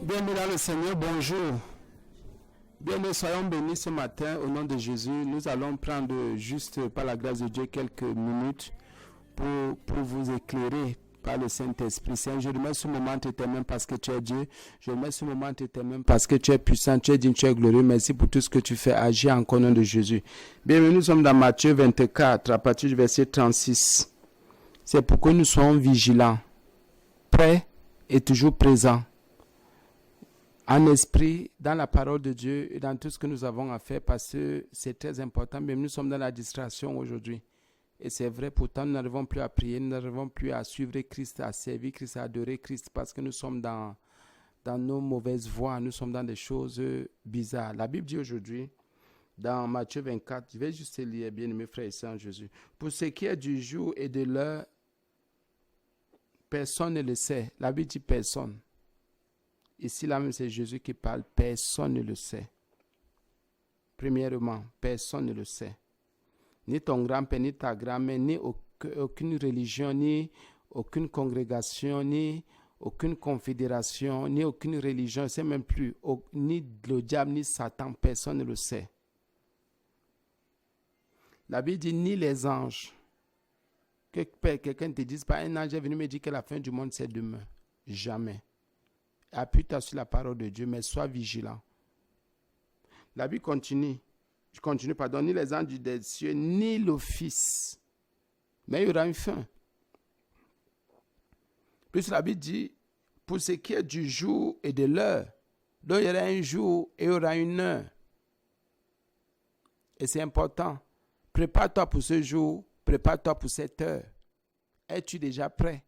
Bienvenue dans le Seigneur, bonjour. Bienvenue, soyons bénis ce matin au nom de Jésus. Nous allons prendre juste par la grâce de Dieu quelques minutes pour vous éclairer par le Saint-Esprit. Seigneur, je remets ce moment entre tes mains parce que tu es Dieu. Je remets ce moment entre tes mains parce que tu es puissant, tu es digne, tu es glorieux. Merci pour tout ce que tu fais. Agis encore au nom de Jésus. Bienvenue, nous sommes dans Matthieu 24 à partir du verset 36. C'est pour que nous soyons vigilants, prêts et toujours présents. En esprit, dans la parole de Dieu et dans tout ce que nous avons à faire parce que c'est très important. Même nous sommes dans la distraction aujourd'hui. Et c'est vrai, pourtant, nous n'arrivons plus à prier, nous n'arrivons plus à suivre Christ, à servir Christ, à adorer Christ parce que nous sommes dans nos mauvaises voies, nous sommes dans des choses bizarres. La Bible dit aujourd'hui, dans Matthieu 24, je vais juste lire, bien aimés frères et sœurs en Jésus. Pour ce qui est du jour et de l'heure, personne ne le sait. La Bible dit personne. Ici, là même, c'est Jésus qui parle. Personne ne le sait. Premièrement, personne ne le sait. Ni ton grand-père, ni ta grand-mère, ni aucune religion, ni aucune congrégation, ni aucune confédération, ni aucune religion, je ne sais même plus, ni le diable, ni Satan, personne ne le sait. La Bible dit ni les anges. Que quelqu'un ne te dise pas, un ange est venu me dire que la fin du monde, c'est demain. Jamais. Appuie-toi sur la parole de Dieu, mais sois vigilant. La Bible continue, ni les anges des cieux, ni le Fils. Mais il y aura une fin. Puis la Bible dit, pour ce qui est du jour et de l'heure, donc il y aura un jour et il y aura une heure. Et c'est important. Prépare-toi pour ce jour, prépare-toi pour cette heure. Es-tu déjà prêt?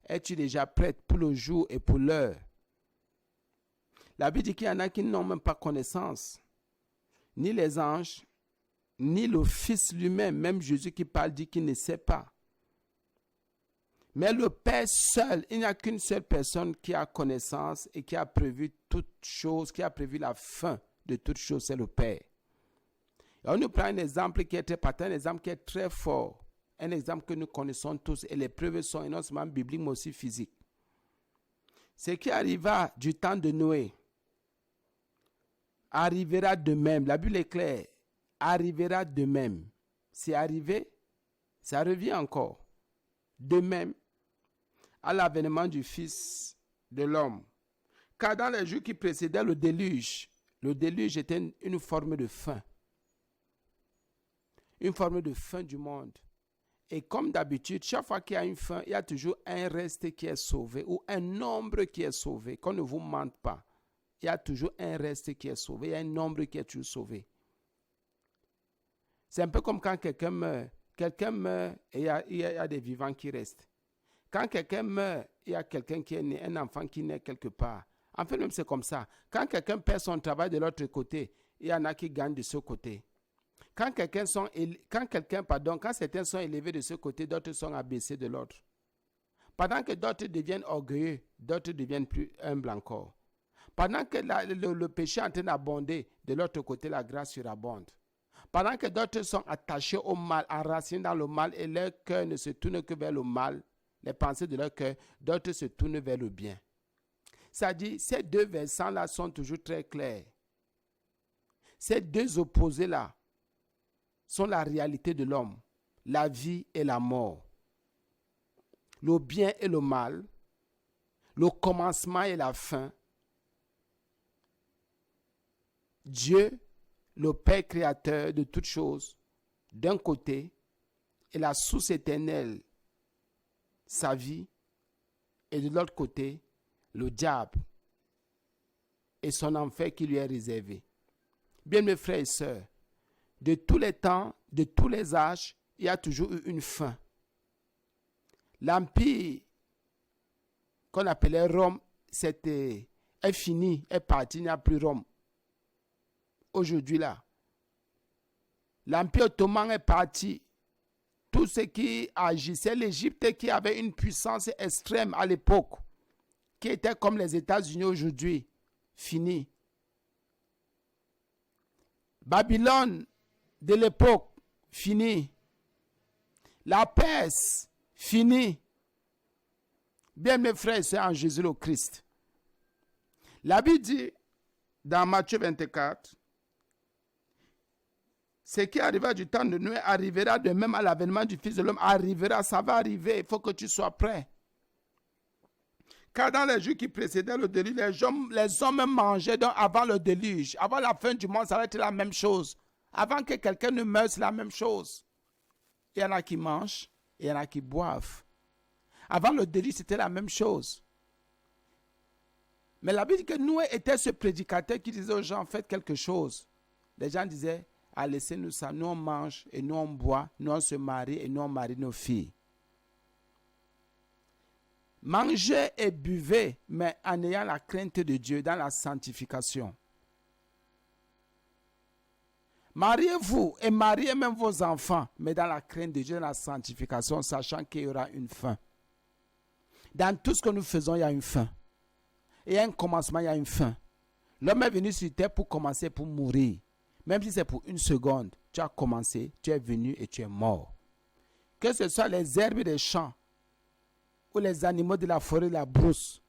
Es-tu déjà prête pour le jour et pour l'heure? La Bible dit qu'il y en a qui n'ont même pas connaissance. Ni les anges, ni le Fils lui-même. Même Jésus qui parle dit qu'il ne sait pas. Mais le Père seul, il n'y a qu'une seule personne qui a connaissance et qui a prévu toute chose, qui a prévu la fin de toute chose, c'est le Père. Et on nous prend un exemple qui est très patent, un exemple qui est très fort. Un exemple que nous connaissons tous et les preuves sont non seulement bibliques mais aussi physiques. Ce qui arriva du temps de Noé arrivera de même. La Bible est claire. Arrivera de même. C'est arrivé, ça revient encore. De même, à l'avènement du Fils de l'homme. Car dans les jours qui précédaient le déluge était une forme de fin. Une forme de fin du monde. Et comme d'habitude, chaque fois qu'il y a une fin, il y a toujours un reste qui est sauvé ou un nombre qui est sauvé. Qu'on ne vous mente pas. Il y a toujours un reste qui est sauvé. Il y a un nombre qui est toujours sauvé. C'est un peu comme quand quelqu'un meurt. Quelqu'un meurt et il y a des vivants qui restent. Quand quelqu'un meurt, il y a quelqu'un qui est né, un enfant qui naît quelque part. En fait, même c'est comme ça. Quand quelqu'un perd son travail de l'autre côté, il y en a qui gagnent de ce côté. Quand certains sont élevés de ce côté, d'autres sont abaissés de l'autre. Pendant que d'autres deviennent orgueilleux, d'autres deviennent plus humbles encore. Pendant que le péché est en train d'abonder, de l'autre côté, la grâce surabonde. Pendant que d'autres sont attachés au mal, enracinés dans le mal, et leur cœur ne se tourne que vers le mal, les pensées de leur cœur, d'autres se tournent vers le bien. Ça dit, ces deux versants-là sont toujours très clairs. Ces deux opposés-là sont la réalité de l'homme, la vie et la mort, le bien et le mal, le commencement et la fin. Dieu, le Père créateur de toutes choses, d'un côté, et la source éternelle, sa vie, et de l'autre côté, le diable et son enfer qui lui est réservé. Bien mes frères et sœurs, de tous les temps, de tous les âges, il y a toujours eu une fin. L'empire qu'on appelait Rome, est fini, est parti, il n'y a plus Rome. Aujourd'hui là, l'empire ottoman est parti. Tout ce qui agissait, l'Égypte qui avait une puissance extrême à l'époque, qui était comme les États-Unis aujourd'hui, fini. Babylone de l'époque, fini. La Perse, fini. Bien mes frères et sœurs en Jésus le Christ. La Bible dit, dans Matthieu 24, ce qui arrivera du temps de Noé arrivera de même à l'avènement du Fils de l'homme. Arrivera, ça va arriver. Il faut que tu sois prêt. Car dans les jours qui précédaient le déluge, les hommes mangeaient donc avant le déluge. Avant la fin du monde, ça va être la même chose. Avant que quelqu'un ne meure, c'est la même chose. Il y en a qui mangent et il y en a qui boivent. Avant le déluge, c'était la même chose. Mais la Bible dit que Noé était ce prédicateur qui disait aux gens, faites quelque chose. Les gens disaient, ah, laissez-nous ça, nous on mange et nous on boit, nous on se marie et nous on marie nos filles. Mangez et buvez, mais en ayant la crainte de Dieu, dans la sanctification. Mariez-vous et mariez même vos enfants, mais dans la crainte de Dieu, dans la sanctification, sachant qu'il y aura une fin. Dans tout ce que nous faisons, il y a une fin. Et un commencement, il y a une fin. L'homme est venu sur terre pour commencer, pour mourir. Même si c'est pour une seconde, tu as commencé, tu es venu et tu es mort. Que ce soit les herbes des champs ou les animaux de la forêt, de la brousse,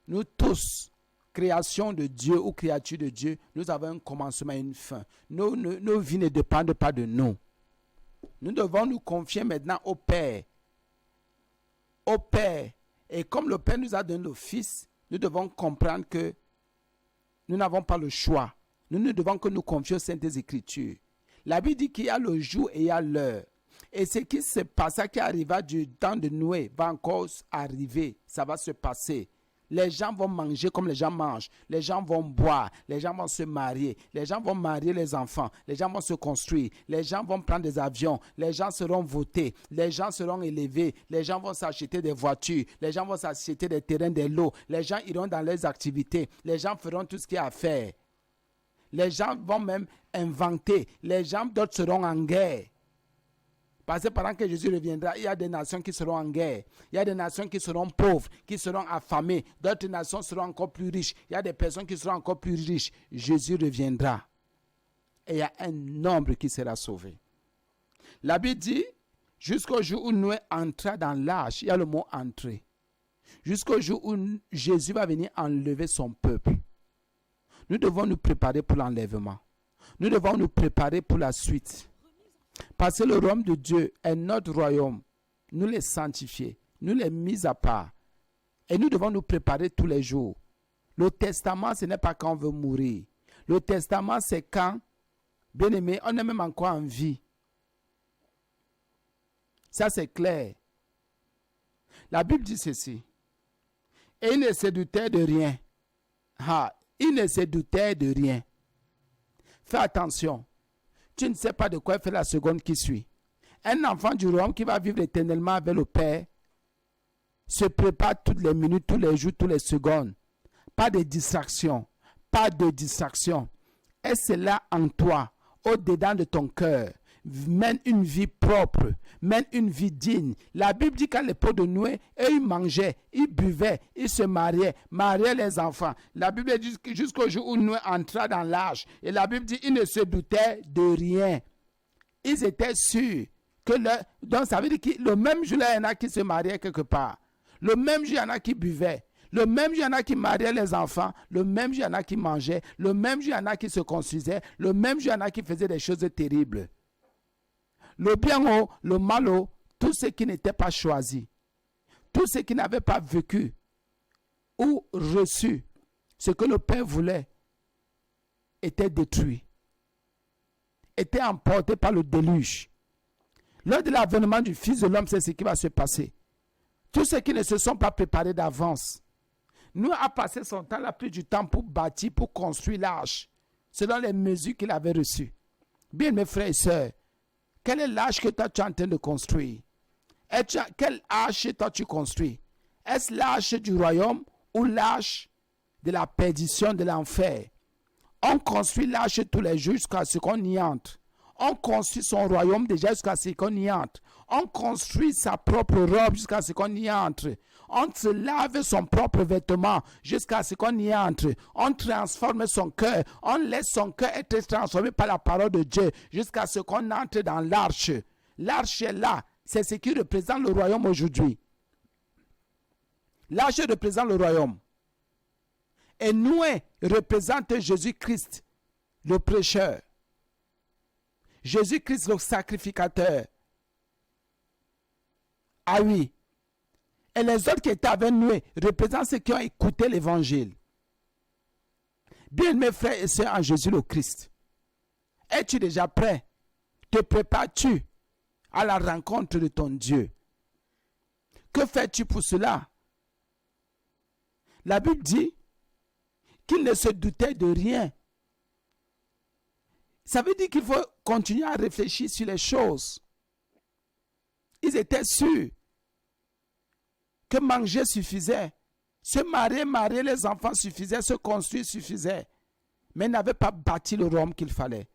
nous tous, création de Dieu ou créature de Dieu, nous avons un commencement et une fin. Nos vies ne dépendent pas de nous. Nous devons nous confier maintenant au Père. Au Père. Et comme le Père nous a donné le Fils, nous devons comprendre que nous n'avons pas le choix. Nous ne devons que nous confier aux Saintes Écritures. La Bible dit qu'il y a le jour et il y a l'heure. Et ce qui se passe, qui arriva du temps de Noé, va encore arriver. Ça va se passer. Les gens vont manger comme les gens mangent. Les gens vont boire. Les gens vont se marier. Les gens vont marier les enfants. Les gens vont se construire. Les gens vont prendre des avions. Les gens seront votés. Les gens seront élevés. Les gens vont s'acheter des voitures. Les gens vont s'acheter des terrains, des lots. Les gens iront dans leurs activités. Les gens feront tout ce qu'il y a à faire. Les gens vont même inventer. Les gens d'autres seront en guerre. Parce que pendant que Jésus reviendra, il y a des nations qui seront en guerre. Il y a des nations qui seront pauvres, qui seront affamées. D'autres nations seront encore plus riches. Il y a des personnes qui seront encore plus riches. Jésus reviendra. Et il y a un nombre qui sera sauvé. La Bible dit, jusqu'au jour où Noé entra dans l'arche, il y a le mot entrer. Jusqu'au jour où Jésus va venir enlever son peuple. Nous devons nous préparer pour l'enlèvement. Nous devons nous préparer pour la suite. Parce que le royaume de Dieu est notre royaume. Nous les sanctifier, nous les mis à part. Et nous devons nous préparer tous les jours. Le testament, ce n'est pas quand on veut mourir. Le testament, c'est quand, bien aimé, on est même encore en vie. Ça, c'est clair. La Bible dit ceci. Et il ne se doutait de rien. Il ne se doutait de rien. Fais attention. Tu ne sais pas de quoi faire la seconde qui suit. Un enfant du royaume qui va vivre éternellement avec le Père se prépare toutes les minutes, tous les jours, toutes les secondes. Pas de distraction. Pas de distraction. Et c'est là en toi, au-dedans de ton cœur. Mène une vie propre, mène une vie digne. La Bible dit qu'à l'époque de Noé, ils mangeaient, ils buvaient, ils se mariaient les enfants. La Bible dit jusqu'au jour où Noé entra dans l'arche. Et la Bible dit qu'ils ne se doutaient de rien. Ils étaient sûrs que donc ça veut dire que le même jour, il y en a qui se mariaient quelque part. Le même jour, il y en a qui buvaient. Le même jour, il y en a qui mariaient les enfants. Le même jour, il y en a qui mangeaient. Le même jour, il y en a qui se construisaient. Le même jour, il y en a qui faisaient des choses terribles. Le bien haut, le mal haut, tout ce qui n'était pas choisi, tout ce qui n'avait pas vécu ou reçu ce que le Père voulait, était détruit, était emporté par le déluge. Lors de l'avènement du Fils de l'homme, c'est ce qui va se passer. Tous ceux qui ne se sont pas préparés d'avance. Nous a passé son temps, il a pris du temps pour bâtir, pour construire l'arche, selon les mesures qu'il avait reçues. Bien, mes frères et sœurs, quel est l'arche que toi tu es en train de construire? Quelle arche toi tu construis? Est-ce l'arche du royaume ou l'arche de la perdition, de l'enfer? On construit l'arche tous les jours jusqu'à ce qu'on y entre. On construit son royaume déjà jusqu'à ce qu'on y entre. On construit sa propre robe jusqu'à ce qu'on y entre. On se lave son propre vêtement jusqu'à ce qu'on y entre. On transforme son cœur. On laisse son cœur être transformé par la parole de Dieu jusqu'à ce qu'on entre dans l'arche. L'arche est là. C'est ce qui représente le royaume aujourd'hui. L'arche représente le royaume. Et Noé représente Jésus-Christ, le prêcheur. Jésus-Christ, le sacrificateur. Ah oui. Et les autres qui étaient avec Noé représentent ceux qui ont écouté l'évangile. Bien, mes frères et sœurs en Jésus le Christ, es-tu déjà prêt? Te prépares-tu à la rencontre de ton Dieu? Que fais-tu pour cela? La Bible dit qu'il ne se doutait de rien. Ça veut dire qu'il faut continuer à réfléchir sur les choses. Ils étaient sûrs que manger suffisait, se marier les enfants suffisait, se construire suffisait. Mais ils n'avaient pas bâti le royaume qu'il fallait.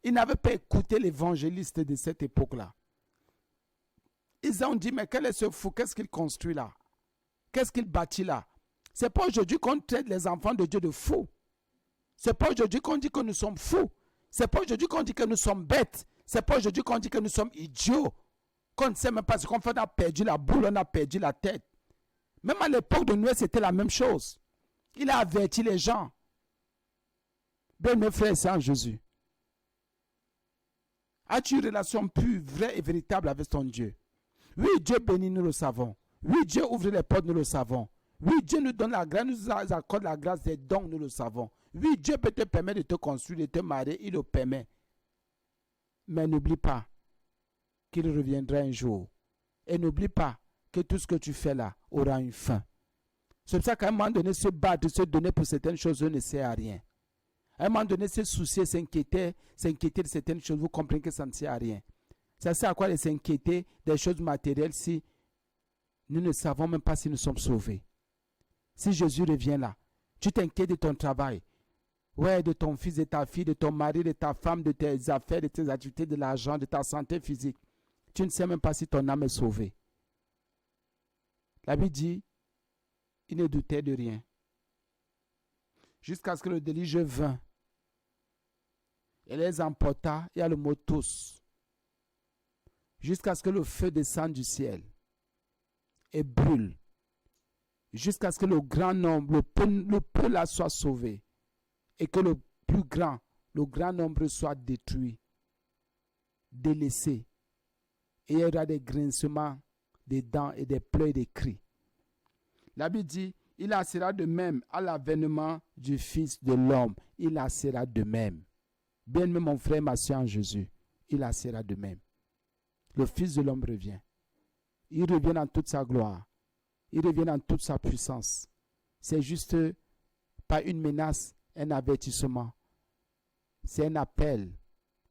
Ils n'avaient pas écouté l'évangéliste de cette époque-là. Ils ont dit, mais quel est ce fou? Qu'est-ce qu'il construit là? Qu'est-ce qu'il bâtit là? C'est pas aujourd'hui qu'on traite les enfants de Dieu de fous. C'est pas aujourd'hui qu'on dit que nous sommes fous. C'est pas aujourd'hui qu'on dit que nous sommes bêtes. C'est pas aujourd'hui qu'on dit que nous sommes idiots. Qu'on ne sait même pas ce qu'on fait, on a perdu la boule, on a perdu la tête. Même à l'époque de Noé, c'était la même chose. Il a averti les gens. Bien, mes frères et sœurs en Jésus, as-tu une relation pure, vraie et véritable avec ton Dieu? Oui, Dieu bénit, nous le savons. Oui, Dieu ouvre les portes, nous le savons. Oui, Dieu nous donne la grâce, nous accorde la grâce des dons, nous le savons. Oui, Dieu peut te permettre de te construire, de te marier, il le permet. Mais n'oublie pas qu'il reviendra un jour. Et n'oublie pas que tout ce que tu fais là aura une fin. C'est pour ça qu'à un moment donné, se battre, se donner pour certaines choses ne sert à rien. À un moment donné, se soucier, s'inquiéter de certaines choses, vous comprenez que ça ne sert à rien. Ça sert à quoi de s'inquiéter des choses matérielles si nous ne savons même pas si nous sommes sauvés? Si Jésus revient là, tu t'inquiètes de ton travail, ouais, de ton fils, de ta fille, de ton mari, de ta femme, de tes affaires, de tes activités, de l'argent, de ta santé physique. Tu ne sais même pas si ton âme est sauvée. La Bible dit, il ne doutait de rien. Jusqu'à ce que le déluge vint. Et les emporta, il y a le mot tous. Jusqu'à ce que le feu descende du ciel et brûle. Jusqu'à ce que le grand nombre, le peu là soit sauvé. Et que le grand nombre soit détruit, délaissé. Et il y aura des grincements, des dents et des pleurs et des cris. La Bible dit, il en sera de même à l'avènement du Fils de l'homme. Il en sera de même. Bien-aimé mon frère, ma soeur en Jésus, il en sera de même. Le Fils de l'homme revient. Il revient dans toute sa gloire. Il revient dans toute sa puissance. C'est juste pas une menace, un avertissement. C'est un appel.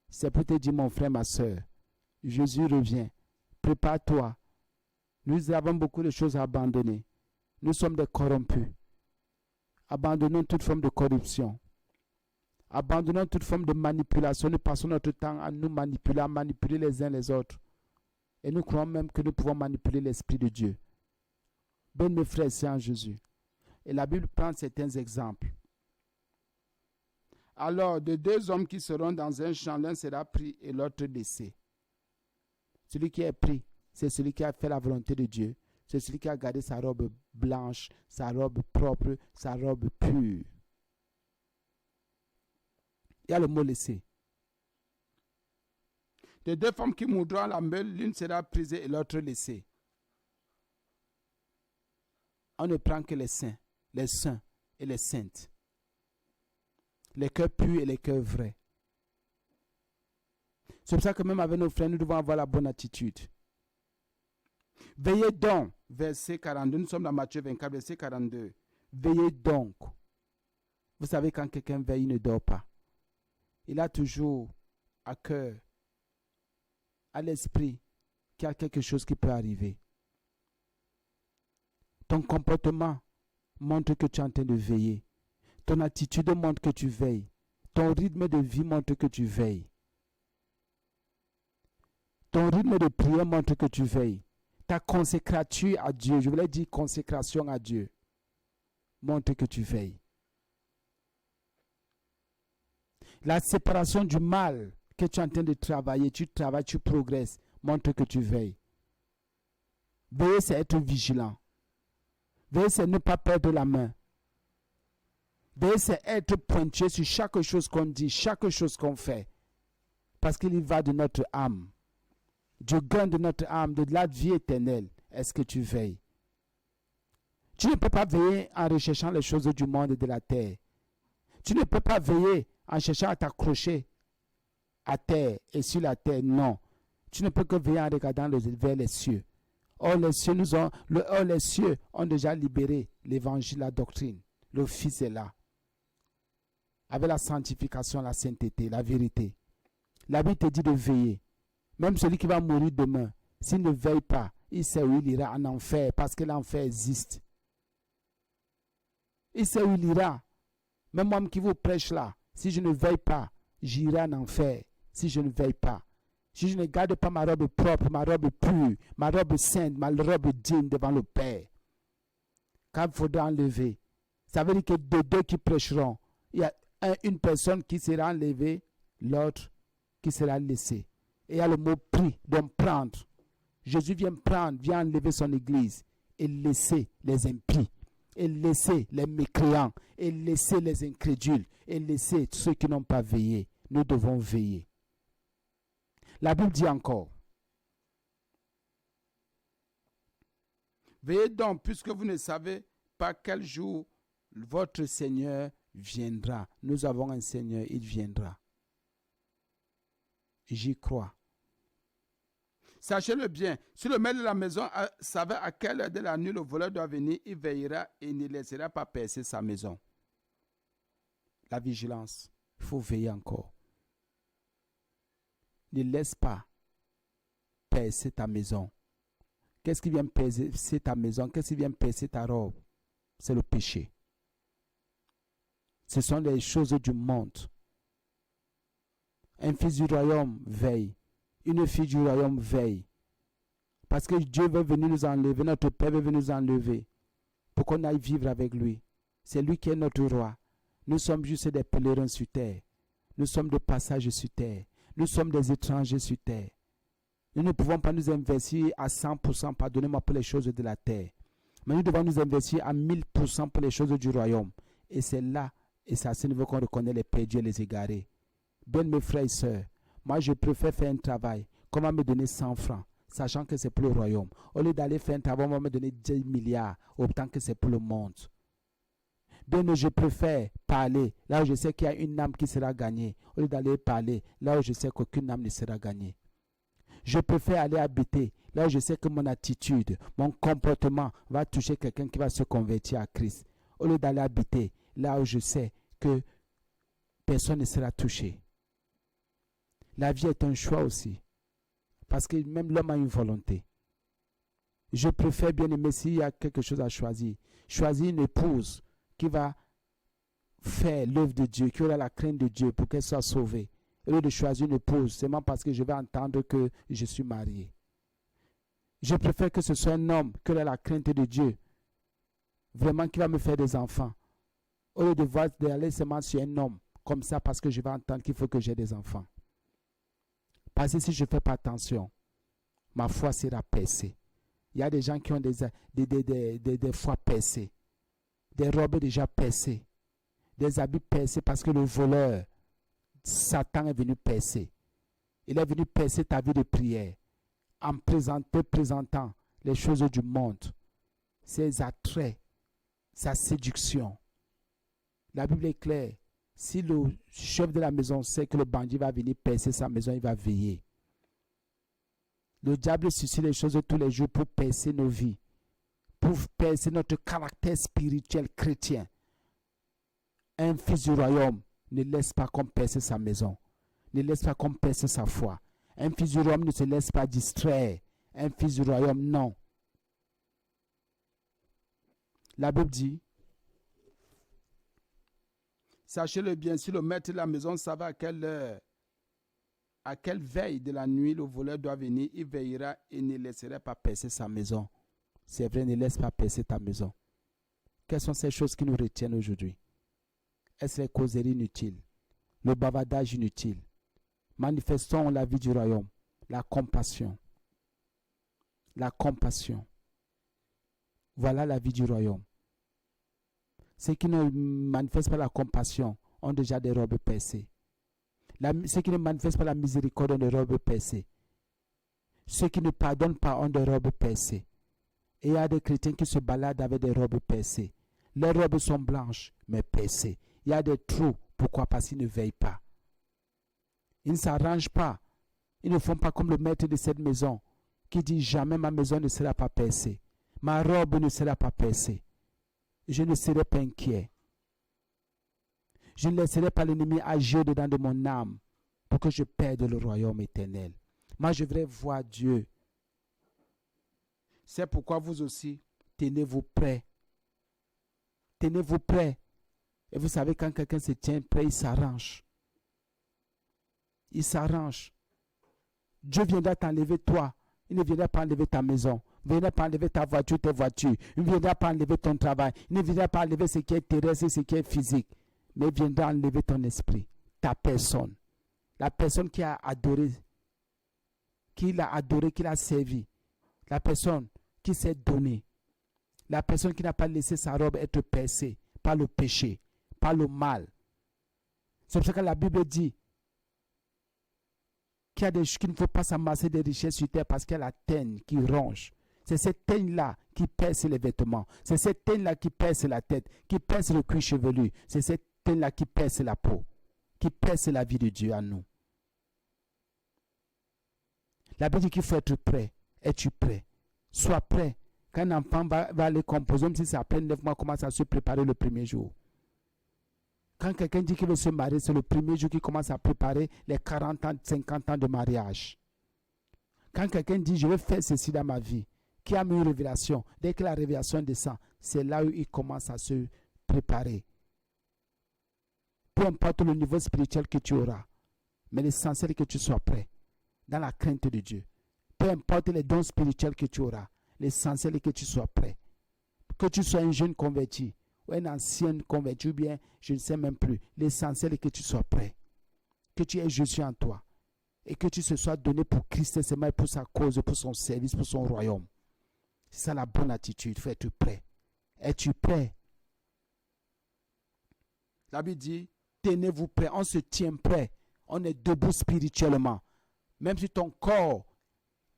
C'est pour te dire, mon frère, ma soeur, Jésus revient. Prépare-toi. Nous avons beaucoup de choses à abandonner. Nous sommes des corrompus. Abandonnons toute forme de corruption. Abandonnons toute forme de manipulation. Nous passons notre temps à nous manipuler, à manipuler les uns les autres. Et nous croyons même que nous pouvons manipuler l'Esprit de Dieu. Ben mes frères, c'est en Jésus. Et la Bible prend certains exemples. Alors, de deux hommes qui seront dans un champ, l'un sera pris et l'autre laissé. Celui qui est pris, c'est celui qui a fait la volonté de Dieu. C'est celui qui a gardé sa robe blanche, sa robe propre, sa robe pure. Il y a le mot laissé. De deux femmes qui mourront à la meule, l'une sera prise et l'autre laissée. On ne prend que les saints et les saintes. Les cœurs purs et les cœurs vrais. C'est pour ça que même avec nos frères, nous devons avoir la bonne attitude. Veillez donc, verset 42, nous sommes dans Matthieu 24, verset 42. Veillez donc. Vous savez, quand quelqu'un veille, il ne dort pas. Il a toujours à cœur, à l'esprit, qu'il y a quelque chose qui peut arriver. Ton comportement montre que tu es en train de veiller. Ton attitude montre que tu veilles. Ton rythme de vie montre que tu veilles. Ton rythme de prière montre que tu veilles. Ta consécration à Dieu, je voulais dire consécration à Dieu, montre que tu veilles. La séparation du mal que tu es en train de travailler, tu travailles, tu progresses, montre que tu veilles. Veiller, c'est être vigilant. Veiller, c'est ne pas perdre la main. Veiller, c'est être pointueux sur chaque chose qu'on dit, chaque chose qu'on fait. Parce qu'il y va de notre âme. Du gain de notre âme, de la vie éternelle. Est-ce que tu veilles? Tu ne peux pas veiller en recherchant les choses du monde et de la terre. Tu ne peux pas veiller en cherchant à t'accrocher à terre et sur la terre. Non. Tu ne peux que veiller en regardant vers les cieux. Or, les cieux ont déjà libéré l'évangile, la doctrine. Le Fils est là. Avec la sanctification, la sainteté, la vérité. La Bible te dit de veiller. Même celui qui va mourir demain, s'il ne veille pas, il sait où il ira en enfer, parce que l'enfer existe. Il sait où il ira. Même moi qui vous prêche là, si je ne veille pas, j'irai en enfer. Si je ne veille pas. Si je ne garde pas ma robe propre, ma robe pure, ma robe sainte, ma robe digne devant le Père. Quand il faudra enlever. Ça veut dire que de deux qui prêcheront, il y a une personne qui sera enlevée, l'autre qui sera laissée. Et il y a le mot pris, donc prendre. Jésus vient prendre, vient enlever son église et laisser les impies, et laisser les mécréants, et laisser les incrédules, et laisser ceux qui n'ont pas veillé. Nous devons veiller. La Bible dit encore, veillez donc, puisque vous ne savez pas quel jour votre Seigneur viendra. Nous avons un Seigneur, il viendra. J'y crois. Sachez-le bien, si le maître de la maison savait à quelle heure de la nuit le voleur doit venir, il veillera et ne laissera pas percer sa maison. La vigilance, il faut veiller encore. Ne laisse pas percer ta maison. Qu'est-ce qui vient percer ta maison? Qu'est-ce qui vient percer ta robe? C'est le péché. Ce sont les choses du monde. Un fils du royaume veille. Une fille du royaume veille. Parce que Dieu veut venir nous enlever. Notre Père veut venir nous enlever. Pour qu'on aille vivre avec lui. C'est lui qui est notre roi. Nous sommes juste des pèlerins sur terre. Nous sommes de passage sur terre. Nous sommes des étrangers sur terre. Nous ne pouvons pas nous investir à 100%, pardonnez-moi, pour les choses de la terre. Mais nous devons nous investir à 1000% pour les choses du royaume. Et c'est là, et c'est à ce niveau qu'on reconnaît les perdus et les égarés. Bien mes frères et sœurs, moi je préfère faire un travail. Comment me donner 100 francs, sachant que c'est pour le royaume. Au lieu d'aller faire un travail, on va me donner 10 milliards, autant que c'est pour le monde. Bien, je préfère parler là où je sais qu'il y a une âme qui sera gagnée, au lieu d'aller parler là où je sais qu'aucune âme ne sera gagnée. Je préfère aller habiter là où je sais que mon attitude, mon comportement va toucher quelqu'un qui va se convertir à Christ, au lieu d'aller habiter là où je sais que personne ne sera touché. La vie est un choix aussi, parce que même l'homme a une volonté. Je préfère, bien aimé, s'il y a quelque chose à choisir une épouse qui va faire l'œuvre de Dieu, qui aura la crainte de Dieu pour qu'elle soit sauvée, au lieu de choisir une épouse seulement parce que je vais entendre que je suis marié. Je préfère que ce soit un homme qui aura la crainte de Dieu, vraiment qui va me faire des enfants, au lieu de voir d'aller seulement sur un homme comme ça parce que je vais entendre qu'il faut que j'ai des enfants. Parce que si je ne fais pas attention, ma foi sera percée. Il y a des gens qui ont des foi percées, des robes déjà percées, des habits percés parce que le voleur, Satan est venu percer. Il est venu percer ta vie de prière en présentant les choses du monde, ses attraits, sa séduction. La Bible est claire. Si le chef de la maison sait que le bandit va venir percer sa maison, il va veiller. Le diable suscite les choses tous les jours pour percer nos vies, pour percer notre caractère spirituel chrétien. Un fils du royaume ne laisse pas qu'on perce sa maison, ne laisse pas qu'on perce sa foi. Un fils du royaume ne se laisse pas distraire. Un fils du royaume, non. La Bible dit, sachez-le bien, si le maître de la maison savait à quelle veille de la nuit le voleur doit venir, il veillera et ne laisserait pas percer sa maison. C'est vrai, ne laisse pas percer ta maison. Quelles sont ces choses qui nous retiennent aujourd'hui? Est-ce les causeries inutiles? Le bavardage inutile? Manifestons la vie du royaume. La compassion. La compassion. Voilà la vie du royaume. Ceux qui ne manifestent pas la compassion ont déjà des robes percées. Ceux qui ne manifestent pas la miséricorde ont des robes percées. Ceux qui ne pardonnent pas ont des robes percées. Et il y a des chrétiens qui se baladent avec des robes percées. Leurs robes sont blanches, mais percées. Il y a des trous. Pourquoi? Parce qu'ils ne veillent pas. Ils ne s'arrangent pas. Ils ne font pas comme le maître de cette maison qui dit jamais ma maison ne sera pas percée. Ma robe ne sera pas percée. Je ne serai pas inquiet. Je ne laisserai pas l'ennemi agir dedans de mon âme pour que je perde le royaume éternel. Moi, je voudrais voir Dieu. C'est pourquoi vous aussi, tenez-vous prêts. Tenez-vous prêts. Et vous savez, quand quelqu'un se tient prêt, il s'arrange. Il s'arrange. Dieu viendra t'enlever toi. Il ne viendra pas enlever ta maison. Il ne viendra pas enlever ta voiture, tes voitures. Il ne viendra pas enlever ton travail. Il ne viendra pas enlever ce qui est terrestre et ce qui est physique. Mais il viendra enlever ton esprit, ta personne. La personne qui a adoré, qui l'a adoré, qui l'a servi. La personne qui s'est donnée. La personne qui n'a pas laissé sa robe être percée par le péché, par le mal. C'est pour ça que la Bible dit qu'il ne faut pas s'amasser des richesses sur terre parce qu'il y a la teigne qui ronge. C'est cette teigne-là qui perce les vêtements. C'est cette teigne-là qui perce la tête, qui perce le cuir chevelu. C'est cette teigne-là qui perce la peau, qui perce la vie de Dieu à nous. La Bible dit qu'il faut être prêt. Es-tu prêt? Sois prêt. Quand un enfant va aller composer, même si c'est après 9 mois, commence à se préparer le premier jour. Quand quelqu'un dit qu'il veut se marier, c'est le premier jour qu'il commence à préparer les 40 ans, 50 ans de mariage. Quand quelqu'un dit je vais faire ceci dans ma vie, qui a mis une révélation, dès que la révélation descend, c'est là où il commence à se préparer. Peu importe le niveau spirituel que tu auras, mais l'essentiel est que tu sois prêt, dans la crainte de Dieu. Peu importe les dons spirituels que tu auras, l'essentiel est que tu sois prêt. Que tu sois un jeune converti, ou un ancien converti, ou bien je ne sais même plus. L'essentiel est que tu sois prêt. Que tu aies Jésus en toi. Et que tu te sois donné pour Christ seulement, pour sa cause, pour son service, pour son royaume. C'est ça la bonne attitude. Il faut être prêt. Es-tu prêt? La Bible dit, tenez-vous prêt. On se tient prêt. On est debout spirituellement. Même si ton corps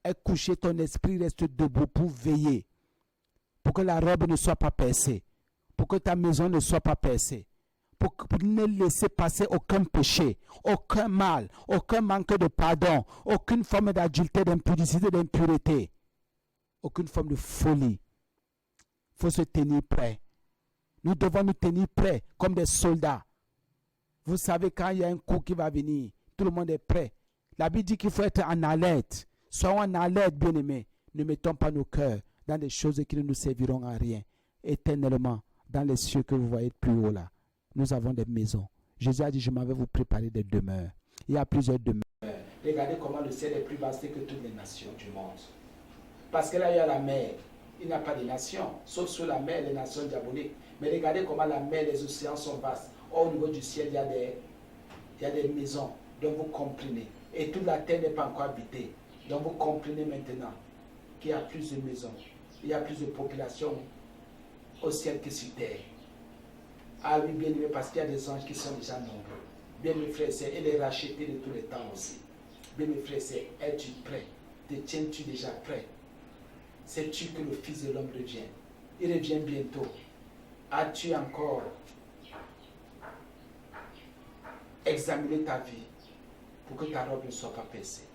est couché, ton esprit reste debout pour veiller. Pour que la robe ne soit pas percée. Pour que ta maison ne soit pas percée. Pour ne laisser passer aucun péché, aucun mal, aucun manque de pardon, aucune forme d'adultère, d'impudicité, d'impureté, aucune forme de folie. Il faut se tenir prêt. Nous devons nous tenir prêts comme des soldats. Vous savez, quand il y a un coup qui va venir, tout le monde est prêt. La Bible dit qu'il faut être en alerte. Soyons en alerte, bien-aimés. Ne mettons pas nos cœurs dans des choses qui ne nous serviront à rien. Éternellement, dans les cieux que vous voyez plus haut là, nous avons des maisons. Jésus a dit, je m'en vais vous préparer des demeures. Il y a plusieurs demeures. Regardez comment le ciel est plus vaste que toutes les nations du monde. Parce que là, il y a la mer. Il n'y a pas de nations, sauf sur la mer, les nations diaboliques. Mais regardez comment la mer, les océans sont vastes. Au niveau du ciel, il y a des maisons. Donc vous comprenez. Et toute la terre n'est pas encore habitée. Donc vous comprenez maintenant qu'il y a plus de maisons. Il y a plus de population au ciel que sur terre. Ah oui, bien aimé, parce qu'il y a des anges qui sont déjà nombreux. Bien mes frères et sœurs, et les racheter de tous les temps aussi. Bien mes frères et sœurs, es-tu prêt? Te tiens-tu déjà prêt? Sais-tu que le Fils de l'homme revient? Il revient bientôt. As-tu encore examiné ta vie pour que ta robe ne soit pas percée?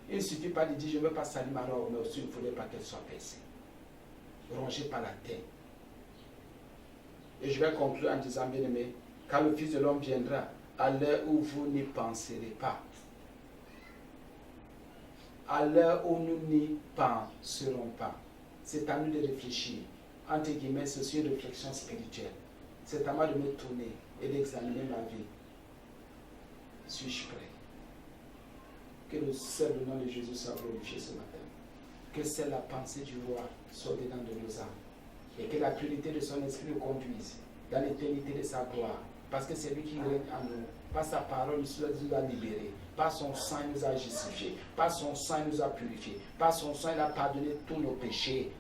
Il ne suffit pas de dire je ne veux pas salir ma robe, mais aussi il ne faudrait pas qu'elle soit percée. Rongée par la terre. Et je vais conclure en disant, bien aimé, quand le Fils de l'homme viendra, à l'heure où vous n'y penserez pas, à l'heure où nous n'y penserons pas, c'est à nous de réfléchir. Entre guillemets, c'est aussi une réflexion spirituelle. C'est à moi de me tourner et d'examiner ma vie. Suis-je prêt? Que le seul nom de Jésus soit glorifié ce matin. Que c'est la pensée du roi soit dedans de nos âmes. Et que la purité de son esprit nous conduise dans l'éternité de sa gloire. Parce que c'est lui qui règne en nous. Par sa parole, il nous a libérés. Par son sang, il nous a justifiés. Par son sang, il nous a purifiés. Par son sang, il a pardonné tous nos péchés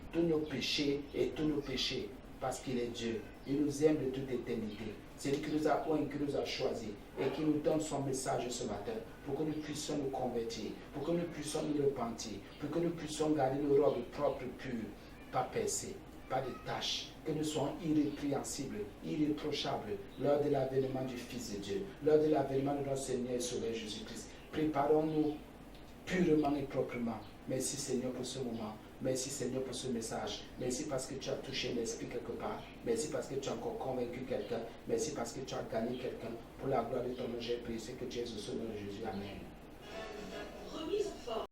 et tous nos péchés. Parce qu'il est Dieu Il nous aime de toute éternité. C'est lui qui nous a oint, qui nous a choisis et qui nous donne son message ce matin pour que nous puissions nous convertir, pour que nous puissions nous repentir, pour que nous puissions garder nos robes propres, pures, pas percées, pas de taches, que nous soyons irrépréhensibles, irréprochables lors de l'avènement du Fils de Dieu, lors de l'avènement de notre Seigneur et Sauveur Jésus-Christ. Préparons-nous purement et proprement. Merci Seigneur pour ce moment. Merci Seigneur pour ce message. Merci parce que tu as touché l'esprit quelque part. Merci parce que tu as encore convaincu quelqu'un. Merci parce que tu as gagné quelqu'un. Pour la gloire de ton nom, j'ai prié. C'est que tu es au nom de Jésus. Amen.